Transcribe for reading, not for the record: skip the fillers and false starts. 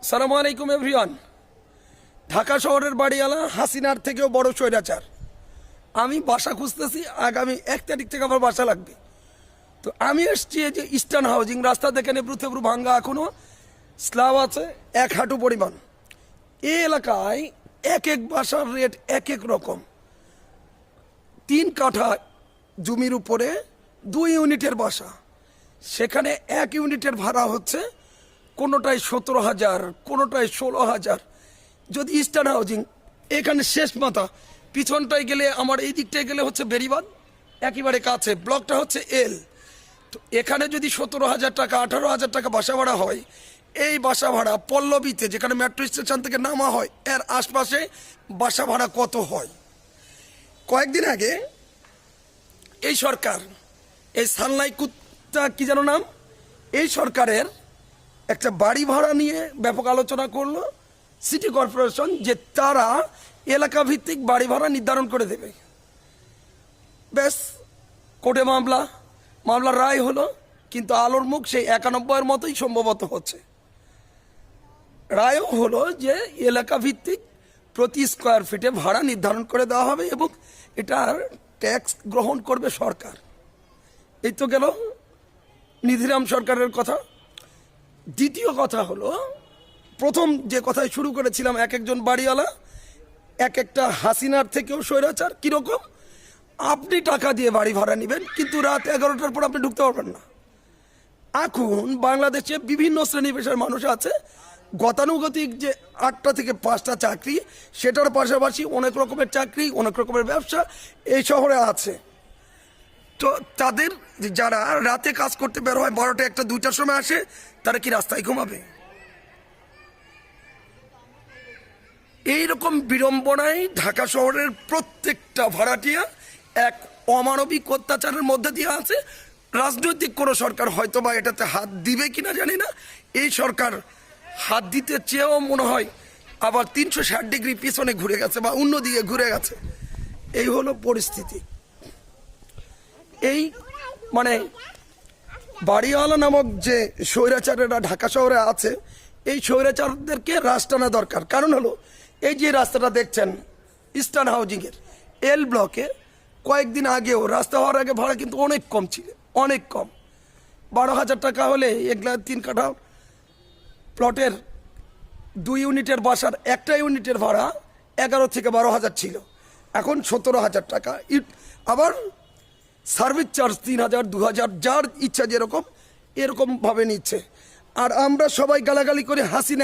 সালাম আলাইকুম এভরিওয়ান। ঢাকা শহরের বাড়িওয়ালা হাসিনার থেকেও বড় স্বৈরাচার। আমি বাসা খুঁজতেছি, আগামী 1 তারিখ থেকে আমার বাসা লাগবে। তো আমি এসছি এই যে ইস্টার্ন হাউজিং, রাস্তা দেখেন এবড়ো থেবড়ো ভাঙ্গা, এখনও স্ল্যাব আছে 1 হাঁটু পরিমাণ। এই এলাকায় এক এক বাসার রেট এক এক রকম। 3 কাঠা জমির উপরে 2 ইউনিটের বাসা, সেখানে 1 ইউনিটের ভাড়া হচ্ছে কোনোটায় 17,000, কোনোটায় 16,000। যদি ইস্টার্ন হাউজিং এখানে শেষ মাথা, পিছনটায় গেলে আমার এই দিকটায় গেলে হচ্ছে বেরিবাদ, একেবারে কাছে ব্লকটা হচ্ছে এল। তো এখানে যদি 17,000 টাকা 18,000 টাকা বাসা ভাড়া হয়, এই বাসা ভাড়া পল্লবীতে যেখানে মেট্রো স্টেশন থেকে নামা হয় এর আশপাশে বাসা ভাড়া কত হয়? কয়েকদিন আগে এই সরকার, এই সানলাই কুত্তা কি যেন নাম, এই সরকারের একটা বাড়ি ভাড়া নিয়ে ব্যাপক আলোচনা করলো সিটি কর্পোরেশন, যে তারা এলাকা ভিত্তিক বাড়ি ভাড়া নির্ধারণ করে দেবে। ব্যাস, কোর্টে মামলার রায় হলো, কিন্তু আলোর মুখ সেই 91-এর মতোই সম্ভবত হচ্ছে। রায়ও হলো যে এলাকা ভিত্তিক প্রতি স্কোয়ার ফিটে ভাড়া নির্ধারণ করে দেওয়া হবে এবং এটার ট্যাক্স গ্রহণ করবে সরকার। এই তো গেল নিধিরাম সরকারের কথা। দ্বিতীয় কথা হলো, প্রথম যে কথায় শুরু করেছিলাম, এক একজন বাড়িওয়ালা এক একটা হাসিনার থেকেও স্বৈরাচার। কীরকম? আপনি টাকা দিয়ে বাড়ি ভাড়া নেবেন, কিন্তু রাত 11টার পর আপনি ঢুকতে পারবেন না। এখন বাংলাদেশে বিভিন্ন শ্রেণী পেশার মানুষ আছে, গতানুগতিক যে 8টা থেকে 5টা চাকরি, সেটার পাশাপাশি অনেক রকমের চাকরি, অনেক রকমের ব্যবসা এই শহরে আছে। তো তাদের যারা রাতে কাজ করতে বের হয় 12টা 1টা 2টার সময় আসে, তারা কি রাস্তায় ঘুমাবে? এইরকম বিড়ম্বনায় ঢাকা শহরের প্রত্যেকটা ভাড়াটিয়া এক অমানবিক অত্যাচারের মধ্যে দিয়ে আছে। রাজনৈতিক কোনো সরকার হয়তো বা এটাতে হাত দিবে কিনা জানি না। এই সরকার হাত দিতে চেয়েও মনে হয় আবার 360 ডিগ্রি পিছনে ঘুরে গেছে বা অন্যদিকে ঘুরে গেছে। এই হলো পরিস্থিতি। এই মানে বাড়িওয়ালা নামক যে স্বৈরাচারেরা ঢাকা শহরে আছে, এই স্বৈরাচারদেরকে রাশ টানা দরকার। কারণ হলো, এই যে রাস্তাটা দেখছেন ইস্টার্ন হাউজিংয়ের এল ব্লকে, কয়েকদিন আগেও রাস্তা হওয়ার আগে ভাড়া কিন্তু অনেক কম ছিল, অনেক কম। 12,000 টাকা হলে এগুলা 3 কাঠা প্লটের 2 ইউনিটের বাসার একটা ইউনিটের ভাড়া 11 থেকে 12,000 ছিল, এখন 17,000 টাকা। আবার সার্ভিস চার্জ 3,000, 2,000, যার ইচ্ছা যেরকম এরকমভাবে নিচ্ছে। আর আমরা সবাই গালাগালি করে হাসিনা